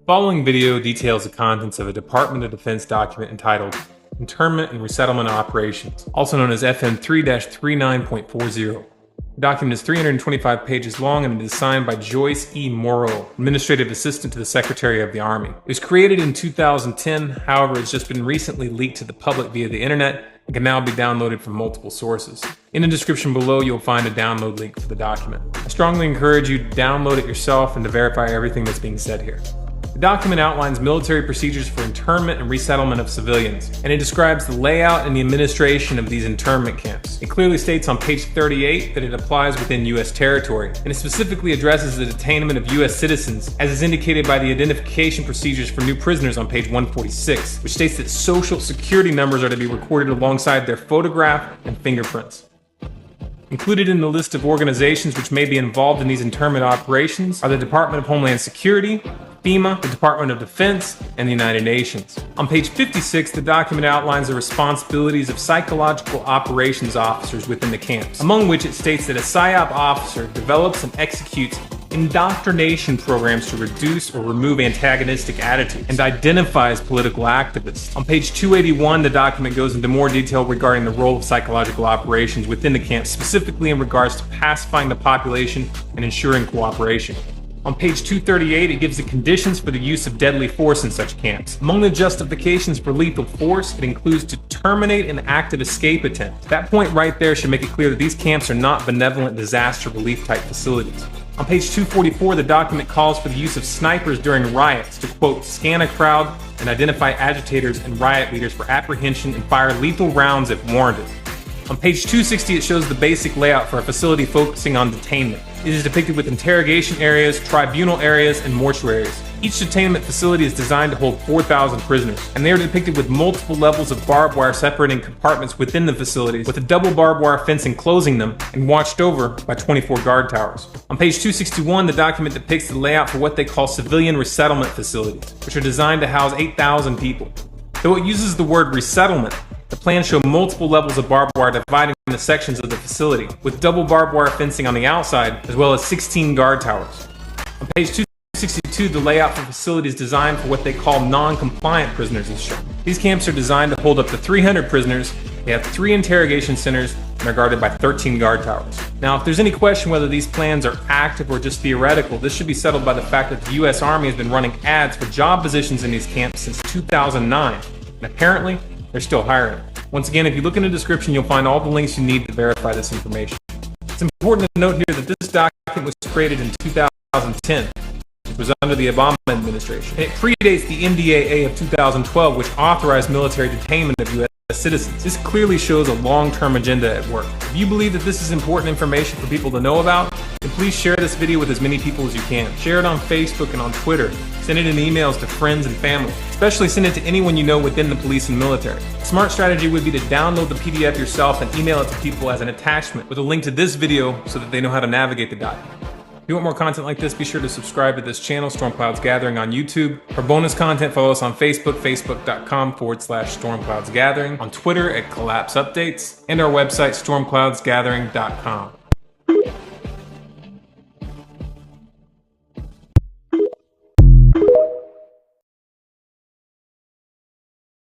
Following video details the contents of a Department of Defense document entitled Internment and Resettlement Operations, also known as FM 3-39.40. The document is 325 pages long and it is signed by Joyce E. Morrow, Administrative Assistant to the Secretary of the Army. It was created in 2010, however, it's just been recently leaked to the public via the internet and can now be downloaded from multiple sources. In the description below, you'll find a download link for the document. I strongly encourage you to download it yourself and to verify everything that's being said here. The document outlines military procedures for internment and resettlement of civilians, and it describes the layout and the administration of these internment camps. It clearly states on page 38 that it applies within U.S. territory, and it specifically addresses the detainment of U.S. citizens, as is indicated by the identification procedures for new prisoners on page 146, which states that social security numbers are to be recorded alongside their photograph and fingerprints. Included in the list of organizations which may be involved in these internment operations are the Department of Homeland Security, FEMA, the Department of Defense, and the United Nations. On page 56, the document outlines the responsibilities of psychological operations officers within the camps, among which it states that a PSYOP officer develops and executes indoctrination programs to reduce or remove antagonistic attitudes and identifies political activists. On page 281, the document goes into more detail regarding the role of psychological operations within the camps, specifically in regards to pacifying the population and ensuring cooperation. On page 238, it gives the conditions for the use of deadly force in such camps. Among the justifications for lethal force, it includes to terminate an active escape attempt. That point right there should make it clear that these camps are not benevolent disaster relief type facilities. On page 244, the document calls for the use of snipers during riots to, quote, scan a crowd and identify agitators and riot leaders for apprehension and fire lethal rounds if warranted. On page 260, it shows the basic layout for a facility focusing on detainment. It is depicted with interrogation areas, tribunal areas, and mortuaries. Each detainment facility is designed to hold 4,000 prisoners, and they are depicted with multiple levels of barbed wire separating compartments within the facilities, with a double barbed wire fence enclosing them, and watched over by 24 guard towers. On page 261, the document depicts the layout for what they call civilian resettlement facilities, which are designed to house 8,000 people. Though it uses the word resettlement, the plans show multiple levels of barbed wire dividing the sections of the facility, with double barbed wire fencing on the outside, as well as 16 guard towers. On page 262, the layout for facilities designed for what they call non-compliant prisoners is shown. These camps are designed to hold up to 300 prisoners, they have 3 interrogation centers, and are guarded by 13 guard towers. Now, if there's any question whether these plans are active or just theoretical, this should be settled by the fact that the U.S. Army has been running ads for job positions in these camps since 2009, and apparently, they're still hiring. Once again, if you look in the description, you'll find all the links you need to verify this information. It's important to note here that this document was created in 2010, which was under the Obama administration, and it predates the NDAA of 2012, which authorized military detainment of U.S. citizens. This clearly shows a long-term agenda at work. If you believe that this is important information for people to know about, then please share this video with as many people as you can. Share it on Facebook and on Twitter. Send it in emails to friends and family. Especially send it to anyone you know within the police and military. A smart strategy would be to download the PDF yourself and email it to people as an attachment with a link to this video so that they know how to navigate the document. If you want more content like this, be sure to subscribe to this channel, Storm Clouds Gathering on YouTube. For bonus content, follow us on Facebook, facebook.com/Storm Clouds Gathering, on Twitter at Collapse Updates, and our website, stormcloudsgathering.com.